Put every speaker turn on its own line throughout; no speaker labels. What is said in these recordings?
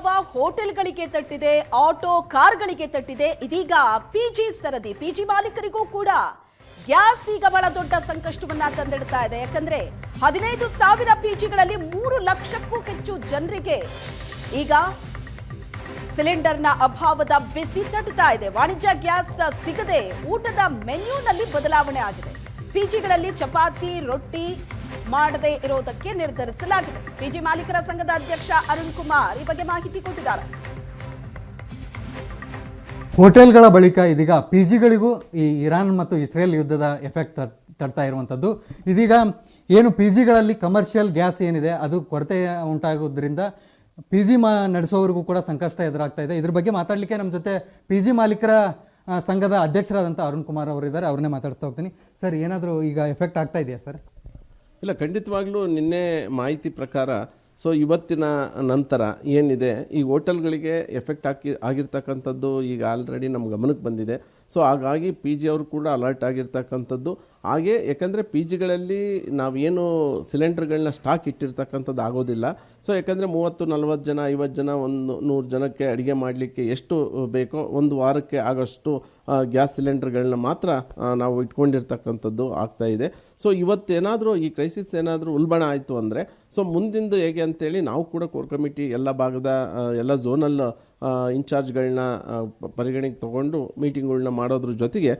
ಯಾವ ಹೋಟೆಲ್ಗಳಿಗೆ ತಟ್ಟಿದೆ, ಆಟೋ ಕಾರ್ಗಳಿಗೆ ತಟ್ಟಿದೆ. ಇದೀಗ ಪಿಜಿ ಸರದಿ, ಪಿಜಿ ಮಾಲೀಕರಿಗೂ ಕೂಡ ಗ್ಯಾಸ್ ಈಗ ಬಹಳ ದೊಡ್ಡ ಸಂಕಷ್ಟವನ್ನ ತಂದಿಡ್ತಾ ಇದೆ. ಯಾಕಂದ್ರೆ 15,000 ಪಿಜಿಗಳಲ್ಲಿ 3 ಲಕ್ಷಕ್ಕೂ ಹೆಚ್ಚು ಜನರಿಗೆ ಈಗ ಸಿಲಿಂಡರ್ನ ಅಭಾವದ ಬಿಸಿ ತಟ್ಟುತ್ತಾ ಇದೆ. ವಾಣಿಜ್ಯ ಗ್ಯಾಸ್ ಸಿಗದೆ ಊಟದ ಮೆನ್ಯೂನಲ್ಲಿ ಬದಲಾವಣೆ ಆಗಿದೆ. ಪಿಜಿಗಳಲ್ಲಿ ಚಪಾತಿ ರೊಟ್ಟಿ ಮಾಡದೇ ಇರೋದಕ್ಕೆ ನಿರ್ಧರಿಸಲಾಗಿದೆ. ಪಿಜಿ ಮಾಲೀಕರ ಸಂಘದ ಅಧ್ಯಕ್ಷ ಅರುಣ್ ಕುಮಾರ್ ಈ ಬಗ್ಗೆ ಮಾಹಿತಿ ಕೊಟ್ಟಿದ್ದಾರೆ.
ಹೋಟೆಲ್ಗಳ ಬಳಿಕ ಇದೀಗ ಪಿಜಿಗಳಿಗೂ ಈ ಇರಾನ್ ಮತ್ತು ಇಸ್ರೇಲ್ ಯುದ್ಧದ ಎಫೆಕ್ಟ್ ತಡ್ತಾ ಇರುವಂಥದ್ದು. ಇದೀಗ ಏನು ಪಿಜಿಗಳಲ್ಲಿ ಕಮರ್ಷಿಯಲ್ ಗ್ಯಾಸ್ ಏನಿದೆ ಅದು ಕೊರತೆ ಉಂಟಾಗೋದ್ರಿಂದ ಪಿಜಿ ನಡೆಸೋರಿಗೂ ಕೂಡ ಸಂಕಷ್ಟ ಎದುರಾಗ್ತಾ ಇದೆ. ಇದ್ರ ಬಗ್ಗೆ ಮಾತಾಡಲಿಕ್ಕೆ ನಮ್ಮ ಜೊತೆ ಪಿಜಿ ಮಾಲೀಕರ ಸಂಘದ ಅಧ್ಯಕ್ಷರಾದಂಥ ಅರುಣ್ ಕುಮಾರ್ ಅವರಿದ್ದಾರೆ. ಅವ್ರನ್ನೇ ಮಾತಾಡಿಸ್ತಾ ಹೋಗ್ತೀನಿ. ಸರ್, ಏನಾದರೂ ಈಗ ಎಫೆಕ್ಟ್ ಆಗ್ತಾ ಇದೆಯಾ ಸರ್?
ಇಲ್ಲ, ಖಂಡಿತವಾಗ್ಲೂ ನಿನ್ನೆ ಮಾಹಿತಿ ಪ್ರಕಾರ ಇವತ್ತಿನ ನಂತರ ಏನಿದೆ ಈ ಹೋಟೆಲ್ಗಳಿಗೆ ಎಫೆಕ್ಟ್ ಆಗಿರ್ತಕ್ಕಂಥದ್ದು ಈಗ ಆಲ್ರೆಡಿ ನಮ್ಮ ಗಮನಕ್ಕೆ ಬಂದಿದೆ. ಹಾಗಾಗಿ ಪಿ ಜಿ ಅವರು ಕೂಡ ಅಲರ್ಟ್ ಆಗಿರ್ತಕ್ಕಂಥದ್ದು. ಹಾಗೆ ಯಾಕಂದರೆ ಪಿ ಜಿಗಳಲ್ಲಿ ನಾವೇನು ಸಿಲಿಂಡರ್ಗಳನ್ನ ಸ್ಟಾಕ್ ಇಟ್ಟಿರ್ತಕ್ಕಂಥದ್ದು ಆಗೋದಿಲ್ಲ. ಯಾಕಂದರೆ 30-40 ಜನ 50 ಜನ 100 ಜನಕ್ಕೆ ಅಡುಗೆ ಮಾಡಲಿಕ್ಕೆ ಎಷ್ಟು ಬೇಕೋ ಒಂದು ವಾರಕ್ಕೆ ಆಗೋಷ್ಟು ಗ್ಯಾಸ್ ಸಿಲಿಂಡರ್ಗಳನ್ನ ಮಾತ್ರ ನಾವು ಇಟ್ಕೊಂಡಿರ್ತಕ್ಕಂಥದ್ದು ಆಗ್ತಾ ಇದೆ. ಇವತ್ತೇನಾದರೂ ಈ ಕ್ರೈಸಿಸ್ ಏನಾದರೂ ಉಲ್ಬಣ ಆಯಿತು ಅಂದರೆ ಮುಂದಿಂದು ಹೇಗೆ ಅಂತೇಳಿ ನಾವು ಕೂಡ ಕೋರ್ ಕಮಿಟಿ ಎಲ್ಲ ಭಾಗದ ಎಲ್ಲ ಝೋನಲ್ ಇನ್ಚಾರ್ಜ್ಗಳನ್ನ ಪರಿಗಣೆಗೆ ತಗೊಂಡು ಮೀಟಿಂಗ್ಗಳನ್ನ ಮಾಡೋದ್ರ ಜೊತೆಗೆ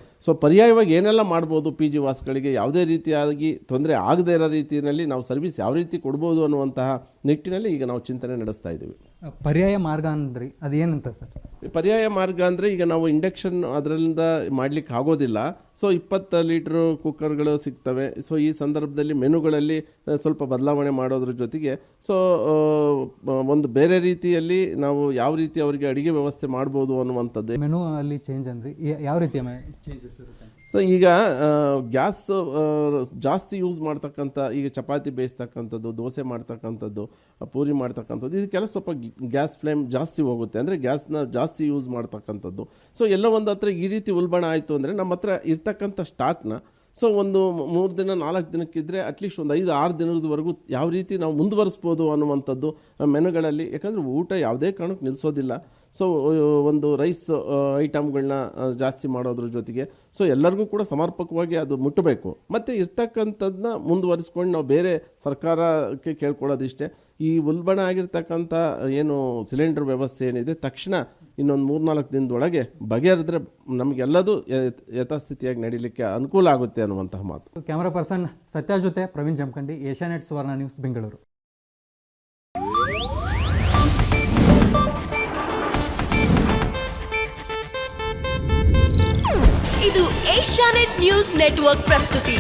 ಪರ್ಯಾಯವಾಗಿ ಏನೆಲ್ಲ ಮಾಡ್ಬೋದು, ಪಿ ಜಿ ವಾಸ್ಗಳಿಗೆ ಯಾವುದೇ ರೀತಿಯಾಗಿ ತೊಂದರೆ ಆಗದೇ ಇರೋ ರೀತಿಯಲ್ಲಿ ನಾವು ಸರ್ವಿಸ್ ಯಾವ ರೀತಿ ಕೊಡ್ಬೋದು ಅನ್ನುವಂತಹ ನಿಟ್ಟಿನಲ್ಲಿ ಈಗ ನಾವು ಚಿಂತನೆ ನಡೆಸ್ತಾ ಇದ್ದೀವಿ.
ಪರ್ಯಾಯ ಮಾರ್ಗ ಅಂದ್ರಿ, ಅದೇನಂತ ಸರ್?
ಪರ್ಯಾಯ ಮಾರ್ಗ ಅಂದರೆ ಈಗ ನಾವು ಇಂಡಕ್ಷನ್ ಅದರಿಂದ ಮಾಡಲಿಕ್ಕೆ ಆಗೋದಿಲ್ಲ. 20 ಲೀಟ್ರ್ ಕುಕ್ಕರ್ಗಳು ಸಿಗ್ತವೆ. ಈ ಸಂದರ್ಭದಲ್ಲಿ ಮೆನುಗಳಲ್ಲಿ ಸ್ವಲ್ಪ ಬದಲಾವಣೆ ಮಾಡೋದ್ರ ಜೊತೆಗೆ ಒಂದು ಬೇರೆ ರೀತಿಯಲ್ಲಿ ನಾವು ಯಾವ ರೀತಿ ಅವರಿಗೆ ಅಡಿಗೆ ವ್ಯವಸ್ಥೆ ಮಾಡ್ಬೋದು ಅನ್ನುವಂಥದ್ದು.
ಮೆನು ಅಲ್ಲಿ ಚೇಂಜ್ ಅಂದ್ರೆ ಯಾವ ರೀತಿಯ ಚೇಂಜಸ್ ಇರುತ್ತೆ?
ಈಗ ಗ್ಯಾಸ್ ಜಾಸ್ತಿ ಯೂಸ್ ಮಾಡ್ತಕ್ಕಂಥ, ಈಗ ಚಪಾತಿ ಬೇಯಿಸ್ತಕ್ಕಂಥದ್ದು, ದೋಸೆ ಮಾಡ್ತಕ್ಕಂಥದ್ದು, ಪೂರಿ ಮಾಡ್ತಕ್ಕಂಥದ್ದು, ಇದಕ್ಕೆಲ್ಲ ಸ್ವಲ್ಪ ಗ್ಯಾಸ್ ಫ್ಲೇಮ್ ಜಾಸ್ತಿ ಹೋಗುತ್ತೆ. ಅಂದರೆ ಗ್ಯಾಸ್ನ ಜಾಸ್ತಿ ಯೂಸ್ ಮಾಡ್ತಕ್ಕಂಥದ್ದು. ಎಲ್ಲ ಒಂದು ಹತ್ರ ಈ ರೀತಿ ಉಲ್ಬಣ ಆಯಿತು ಅಂದರೆ ನಮ್ಮ ಹತ್ರ ಇರ್ತಕ್ಕಂಥ ಸ್ಟಾಕ್ನ ಒಂದು 3 ದಿನ 4 ದಿನಕ್ಕಿದ್ರೆ ಅಟ್ಲೀಸ್ಟ್ ಒಂದು 5-6 ದಿನದವರೆಗೂ ಯಾವ ರೀತಿ ನಾವು ಮುಂದುವರಿಸ್ಬೋದು ಅನ್ನುವಂಥದ್ದು ಮೆನುಗಳಲ್ಲಿ. ಯಾಕಂದರೆ ಊಟ ಯಾವುದೇ ಕಾರಣಕ್ಕೆ ನಿಲ್ಲಿಸೋದಿಲ್ಲ. ಒಂದು ರೈಸ್ ಐಟಮ್ಗಳನ್ನ ಜಾಸ್ತಿ ಮಾಡೋದ್ರ ಜೊತೆಗೆ ಎಲ್ಲರಿಗೂ ಕೂಡ ಸಮರ್ಪಕವಾಗಿ ಅದು ಮುಟ್ಟಬೇಕು. ಮತ್ತು ಇರ್ತಕ್ಕಂಥದ್ದನ್ನ ಮುಂದುವರಿಸ್ಕೊಂಡು ನಾವು ಬೇರೆ ಸರ್ಕಾರಕ್ಕೆ ಕೇಳ್ಕೊಳ್ಳೋದಿಷ್ಟೇ, ಈ ಉಲ್ಬಣ ಆಗಿರ್ತಕ್ಕಂಥ ಏನು ಸಿಲಿಂಡರ್ ವ್ಯವಸ್ಥೆ ಏನಿದೆ ತಕ್ಷಣ ಇನ್ನೊಂದು 3-4 ದಿನದೊಳಗೆ ಬಗೆಹರಿದ್ರೆ ನಮಗೆಲ್ಲದೂ ಯಥಾಸ್ಥಿತಿಯಾಗಿ ನಡೀಲಿಕ್ಕೆ ಅನುಕೂಲ ಆಗುತ್ತೆ ಅನ್ನುವಂತಹ ಮಾತು.
ಕ್ಯಾಮರಾ ಪರ್ಸನ್ ಸತ್ಯ ಜೊತೆ ಪ್ರವೀಣ್ ಜಮಖಂಡಿ, ಏಷ್ಯಾನೆಟ್ ಸುವರ್ಣ ನ್ಯೂಸ್, ಬೆಂಗಳೂರು.
ಇದು ಏಷ್ಯಾನೆಟ್ ನ್ಯೂಸ್ ನೆಟ್ವರ್ಕ್ ಪ್ರಸ್ತುತಿ.